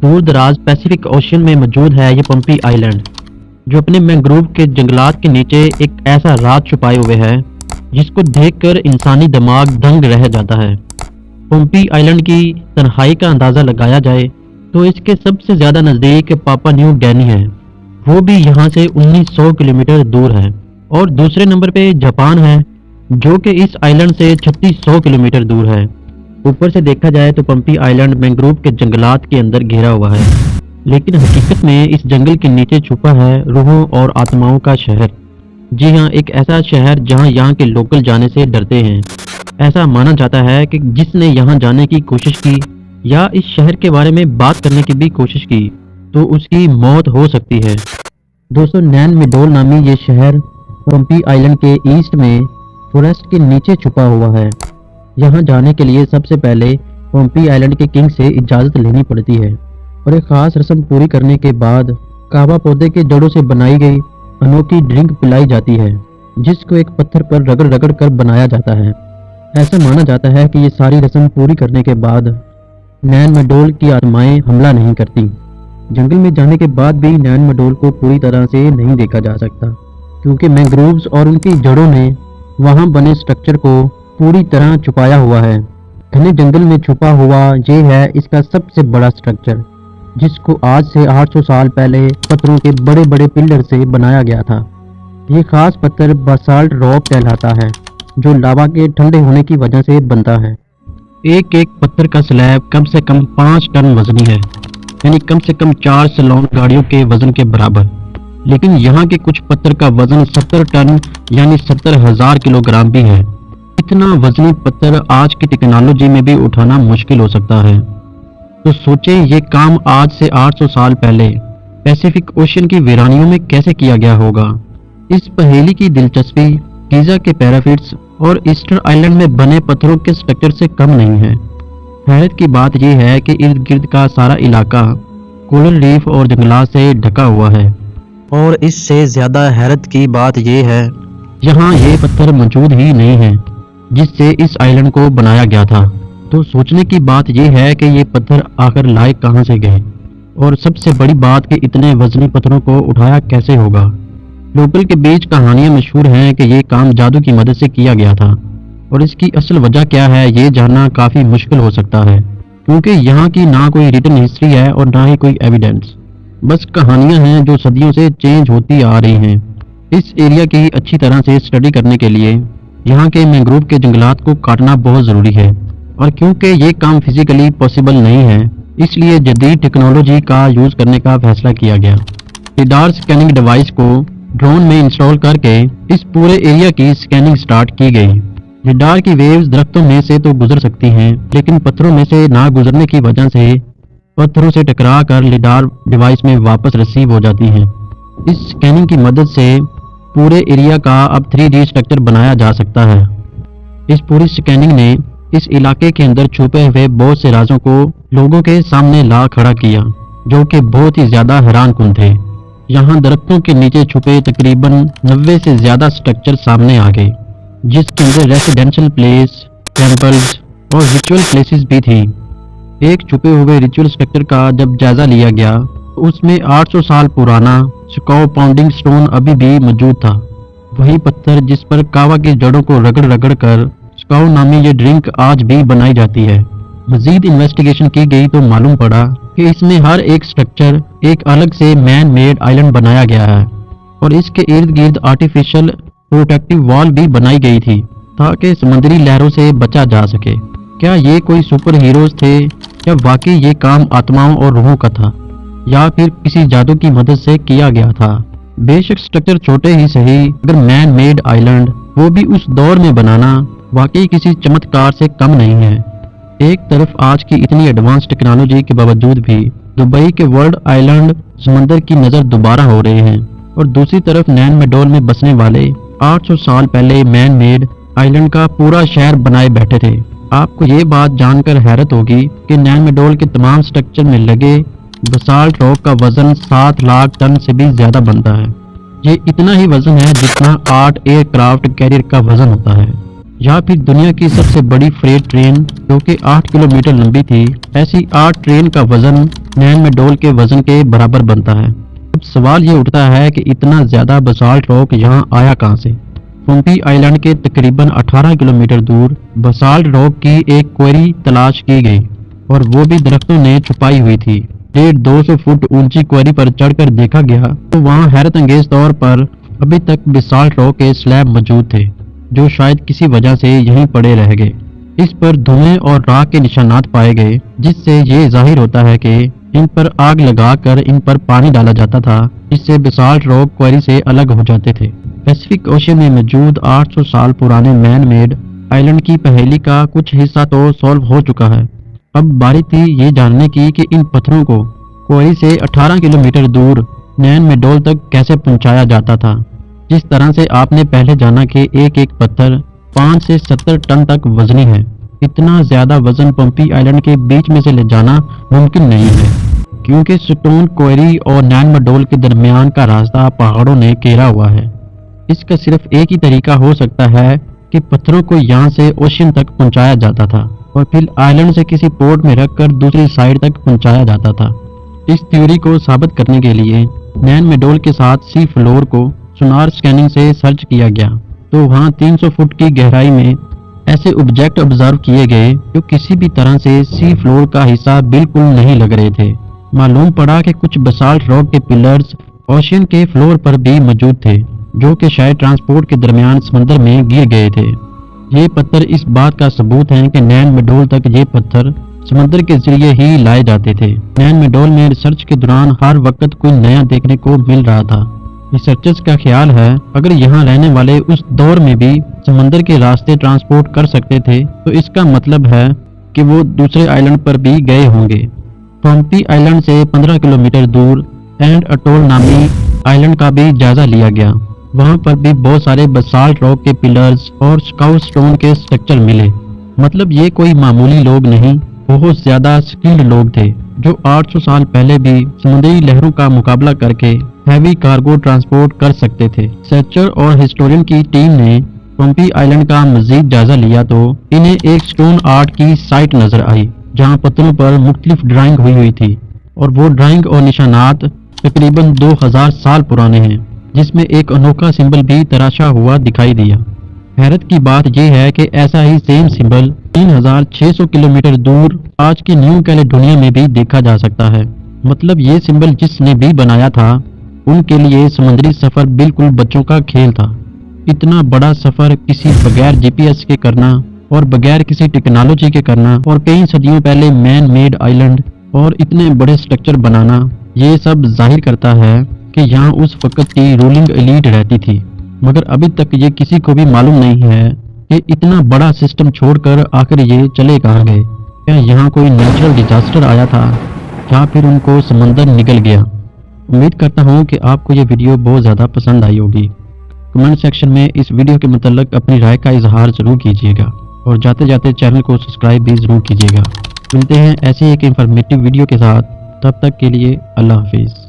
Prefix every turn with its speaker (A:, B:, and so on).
A: دور دراز Pacific ocean میں موجود ہے یہ پمپی آئلینڈ، جو اپنے مینگروو کے جنگلات کے نیچے ایک ایسا راز چھپائے ہوئے ہے جس کو دیکھ کر انسانی دماغ دنگ رہ جاتا ہے۔ پمپی آئلینڈ کی تنہائی کا اندازہ لگایا جائے تو اس کے سب سے زیادہ نزدیک پاپا نیو گینی ہے، وہ بھی یہاں سے 1900 کلومیٹر دور ہے، اور دوسرے نمبر پہ جاپان ہے جو کہ اس آئلینڈ سے 3600 کلومیٹر دور ہے۔ اوپر سے دیکھا جائے تو پمپی آئلینڈ مینگروو کے جنگلات کے اندر گھیرا ہوا ہے، لیکن حقیقت میں اس جنگل کے نیچے چھپا ہے روحوں اور آتماؤں کا شہر۔ جی ہاں، ایک ایسا شہر جہاں یہاں کے لوکل جانے سے ڈرتے ہیں۔ ایسا مانا جاتا ہے کہ جس نے یہاں جانے کی کوشش کی یا اس شہر کے بارے میں بات کرنے کی بھی کوشش کی تو اس کی موت ہو سکتی ہے۔ دوستو، نین میڈول نامی یہ شہر پمپی آئلینڈ کے ایسٹ میں فوریسٹ کے نیچے چھپا ہوا ہے۔ یہاں جانے کے لیے سب سے پہلے پمپی آئلینڈ کے کنگ سے اجازت لینی پڑتی ہے، اور ایک خاص رسم پوری کرنے کے بعد کعبہ پودے کے جڑوں سے بنائی گئی انوکھی ڈرنک پلائی جاتی ہے، جس کو ایک پتھر پر رگڑ رگڑ کر بنایا جاتا ہے۔ ایسا مانا جاتا ہے کہ یہ ساری رسم پوری کرنے کے بعد نین میڈول کی آتمائیں حملہ نہیں کرتی۔ جنگل میں جانے کے بعد بھی نین میڈول کو پوری طرح سے نہیں دیکھا جا سکتا، کیونکہ مینگرووز اور ان کی جڑوں نے وہاں بنے سٹرکچر کو پوری طرح چھپایا ہوا ہے۔ گھنے جنگل میں چھپا ہوا یہ ہے اس کا سب سے بڑا سٹرکچر، جس کو آج سے 800 سال پہلے پتھروں کے بڑے بڑے پلر سے بنایا گیا تھا۔ یہ خاص پتھر باسالٹ راک کہلاتا ہے، جو لاوا کے ٹھنڈے ہونے کی وجہ سے بنتا ہے۔ ایک ایک پتھر کا سلیب کم سے کم 5 ٹن وزنی ہے، یعنی کم سے کم 4 سیلون گاڑیوں کے وزن کے برابر۔ لیکن یہاں کے کچھ پتھر کا وزن 70 ٹن یعنی 70,000 کلو گرام بھی ہے۔ اتنا وزنی پتھر آج کی ٹیکنالوجی میں بھی اٹھانا مشکل ہو سکتا ہے، تو سوچیں یہ کام آج سے 800 سال پہلے پیسیفک اوشن کی ویرانیوں میں کیسے کیا گیا ہوگا۔ اس پہیلی کی دلچسپی گیزا کے پیرامڈز اور ایسٹر آئلینڈ میں بنے پتھروں کے سٹرکچر سے کم نہیں ہے۔ حیرت کی بات یہ ہے کہ ارد گرد کا سارا علاقہ کورل ریف اور جنگلات سے ڈھکا ہوا ہے، اور اس سے زیادہ حیرت کی بات یہ ہے یہاں یہ پتھر موجود ہی نہیں ہے جس سے اس آئلینڈ کو بنایا گیا تھا۔ تو سوچنے کی بات یہ ہے کہ یہ پتھر آخر لائے کہاں سے گئے، اور سب سے بڑی بات کہ اتنے وزنی پتھروں کو اٹھایا کیسے ہوگا۔ لوکل کے بیچ کہانیاں مشہور ہیں کہ یہ کام جادو کی مدد سے کیا گیا تھا، اور اس کی اصل وجہ کیا ہے یہ جاننا کافی مشکل ہو سکتا ہے، کیونکہ یہاں کی نہ کوئی ریٹن ہسٹری ہے اور نہ ہی کوئی ایویڈنس، بس کہانیاں ہیں جو صدیوں سے چینج ہوتی آ رہی ہیں۔ اس ایریا کی اچھی طرح سے اسٹڈی کرنے کے لیے یہاں کے مینگروو کے جنگلات کو کاٹنا بہت ضروری ہے، اور کیونکہ یہ کام فزیکلی پاسبل نہیں ہے اس لیے جدید ٹیکنالوجی کا یوز کرنے کا فیصلہ کیا گیا۔ لیڈار سکیننگ ڈیوائس کو ڈرون میں انسٹال کر کے اس پورے ایریا کی سکیننگ سٹارٹ کی گئی۔ لیڈار کی ویوز درختوں میں سے تو گزر سکتی ہیں، لیکن پتھروں میں سے نہ گزرنے کی وجہ سے پتھروں سے ٹکرا کر لیڈار ڈیوائس میں واپس ریسیو ہو جاتی ہیں۔ اس سکیننگ کی مدد سے پورے ایریا کا اب 3D اسٹرکچر بنایا جا سکتا ہے۔ اس پوری سکیننگ نے اس علاقے کے اندر چھپے ہوئے بہت سے رازوں کو لوگوں کے سامنے لا کھڑا کیا، جو کہ بہت ہی زیادہ حیران کن تھے۔ یہاں درختوں کے نیچے چھپے تقریباً 90 سے زیادہ اسٹرکچر سامنے آ گئے، جس کے اندر ریزیڈینشل پلیس، ٹیمپلز اور ریچول پلیسز بھی تھی۔ ایک چھپے ہوئے ریچول اسٹرکچر کا جب جائزہ لیا گیا تو اس میں 800 سال پرانا سکاؤ پاؤنڈنگ سٹون ابھی بھی موجود تھا، وہی پتھر جس پر کاوا کی جڑوں کو رگڑ رگڑ کر سکاؤ نامی یہ ڈرنک آج بھی بنائی جاتی ہے۔ مزید انویسٹیگیشن کی گئی تو معلوم پڑا کہ اس میں ہر ایک سٹرکچر ایک الگ سے مین میڈ آئلینڈ بنایا گیا ہے، اور اس کے ارد گرد آرٹیفیشل پروٹیکٹیو وال بھی بنائی گئی تھی تاکہ سمندری لہروں سے بچا جا سکے۔ کیا یہ کوئی سپر ہیروز تھے، یا واقعی یہ کام آتماؤں اور روحوں کا تھا، یا پھر کسی جادو کی مدد سے کیا گیا تھا؟ بے شک سٹرکچر چھوٹے ہی صحیح، اگر مین میڈ آئلینڈ وہ بھی اس دور میں بنانا واقعی کسی چمتکار سے کم نہیں ہے۔ ایک طرف آج کی اتنی ایڈوانس ٹیکنالوجی کے باوجود بھی دبئی کے ورلڈ آئلینڈ سمندر کی نظر دوبارہ ہو رہے ہیں، اور دوسری طرف نین میڈول میں بسنے والے 800 سال پہلے مین میڈ آئلینڈ کا پورا شہر بنائے بیٹھے تھے۔ آپ کو یہ بات جان کر حیرت ہوگی کہ نین میڈول کے تمام سٹرکچر میں لگے بسالٹ راک کا وزن 7 لاکھ ٹن سے بھی زیادہ بنتا ہے۔ یہ اتنا ہی وزن ہے جتنا 8 ایئر کرافٹ کیریئر کا وزن ہوتا ہے۔ یا پھر دنیا کی سب سے بڑی فریٹ ٹرین جو کہ 8 کلومیٹر لمبی تھی، ایسی 8 ٹرین کا وزن نین میڈول کے وزن کے برابر بنتا ہے۔ اب سوال یہ اٹھتا ہے کہ اتنا زیادہ بسالٹ راک یہاں آیا کہاں سے؟ پومپی آئیلینڈ کے تقریباً 18 کلومیٹر دور بسالٹ راک کی ایک کوئری تلاش کی گئی، اور وہ بھی درختوں نے چھپائی ہوئی تھی۔ 150-200 فٹ اونچی کوئری پر چڑھ کر دیکھا گیا تو وہاں حیرت انگیز طور پر ابھی تک بسالٹ راک کے سلیب موجود تھے، جو شاید کسی وجہ سے یہیں پڑے رہ گئے۔ اس پر دھوئیں اور راکھ کے نشانات پائے گئے، جس سے یہ ظاہر ہوتا ہے کہ ان پر آگ لگا کر ان پر پانی ڈالا جاتا تھا، جس سے بسالٹ راک کوئری سے الگ ہو جاتے تھے۔ پیسیفک اوشین میں موجود 800 سال پرانے مین میڈ آئیلینڈ کی پہیلی کا کچھ حصہ تو سالو ہو چکا ہے۔ اب باری تھی یہ جاننے کی کہ ان پتھروں کو کوئری سے 18 کلومیٹر دور نین میڈول تک کیسے پہنچایا جاتا تھا۔ جس طرح سے آپ نے پہلے جانا کہ ایک ایک پتھر 5 سے 70 ٹن تک وزنی ہے، اتنا زیادہ وزن پومپی آئیلینڈ کے بیچ میں سے لے جانا ممکن نہیں ہے، کیونکہ سٹون کوئری اور نین میڈول کے درمیان کا راستہ پہاڑوں نے گھیرا ہوا ہے۔ اس کا صرف ایک ہی طریقہ ہو سکتا ہے کہ پتھروں کو یہاں سے اوشین تک پہنچایا جاتا تھا اور پھر آئیلینڈ سے کسی پورٹ میں رکھ کر دوسری سائڈ تک پہنچایا جاتا تھا۔ اس تھیوری کو ثابت کرنے کے لیے نین میڈول کے ساتھ سی فلور کو سونار سکیننگ سے سرچ کیا گیا تو وہاں 300 فٹ کی گہرائی میں ایسے آبجیکٹ آبزرو کیے گئے جو کسی بھی طرح سے سی فلور کا حصہ بالکل نہیں لگ رہے تھے۔ معلوم پڑا کہ کچھ بسالٹ راک کے پلرز اوشین کے فلور پر بھی موجود تھے، جو کہ شاید ٹرانسپورٹ کے درمیان سمندر میں گر گئے تھے۔ یہ پتھر اس بات کا ثبوت ہیں کہ نین میڈول تک یہ پتھر سمندر کے ذریعے ہی لائے جاتے تھے۔ نین میڈول میں ریسرچ کے دوران ہر وقت کوئی نیا دیکھنے کو مل رہا تھا۔ ریسرچرز کا خیال ہے اگر یہاں رہنے والے اس دور میں بھی سمندر کے راستے ٹرانسپورٹ کر سکتے تھے تو اس کا مطلب ہے کہ وہ دوسرے آئیلینڈ پر بھی گئے ہوں گے۔ پومپی آئیلینڈ سے 15 کلومیٹر دور اینڈ اٹول نامی آئیلینڈ کا بھی جائزہ لیا گیا۔ وہاں پر بھی بہت سارے بسالٹ راک کے پلرز اور سکاؤٹ سٹون کے سٹرکچر ملے۔ مطلب یہ کوئی معمولی لوگ نہیں، بہت زیادہ سکلڈ لوگ تھے جو 800 سال پہلے بھی سمندری لہروں کا مقابلہ کر کے ہیوی کارگو ٹرانسپورٹ کر سکتے تھے۔ ریسرچر اور ہسٹورین کی ٹیم نے پومپی آئیلینڈ کا مزید جائزہ لیا تو انہیں ایک سٹون آرٹ کی سائٹ نظر آئی جہاں پتھروں پر مختلف ڈرائنگ ہوئی تھی، اور وہ ڈرائنگ اور نشانات تقریباً 2000 سال پرانے ہیں، جس میں ایک انوکھا سمبل بھی تراشا ہوا دکھائی دیا۔ حیرت کی بات یہ ہے کہ ایسا ہی سیم سمبل 3600 کلومیٹر دور آج کی نیو کیلیڈونیا میں بھی دیکھا جا سکتا ہے۔ مطلب یہ سمبل جس نے بھی بنایا تھا ان کے لیے سمندری سفر بالکل بچوں کا کھیل تھا۔ اتنا بڑا سفر کسی بغیر GPS کے کرنا اور بغیر کسی ٹیکنالوجی کے کرنا، اور کئی صدیوں پہلے مین میڈ آئیلینڈ اور اتنے بڑے سٹرکچر بنانا، یہ سب ظاہر کرتا ہے کہ یہاں اس وقت کی رولنگ ایلیٹ رہتی تھی۔ مگر ابھی تک یہ کسی کو بھی معلوم نہیں ہے کہ اتنا بڑا سسٹم چھوڑ کر آخر یہ چلے کہاں گئے۔ کیا یہاں کوئی نیچرل ڈیزاسٹر آیا تھا یا پھر ان کو سمندر نگل گیا؟ امید کرتا ہوں کہ آپ کو یہ ویڈیو بہت زیادہ پسند آئی ہوگی۔ کمنٹ سیکشن میں اس ویڈیو کے متعلق اپنی رائے کا اظہار ضرور کیجیے گا، اور جاتے جاتے چینل کو سبسکرائب بھی ضرور کیجیے گا۔ ملتے ہیں ایسے ایک انفارمیٹیو ویڈیو کے ساتھ، تب تک کے لیے اللہ حافظ۔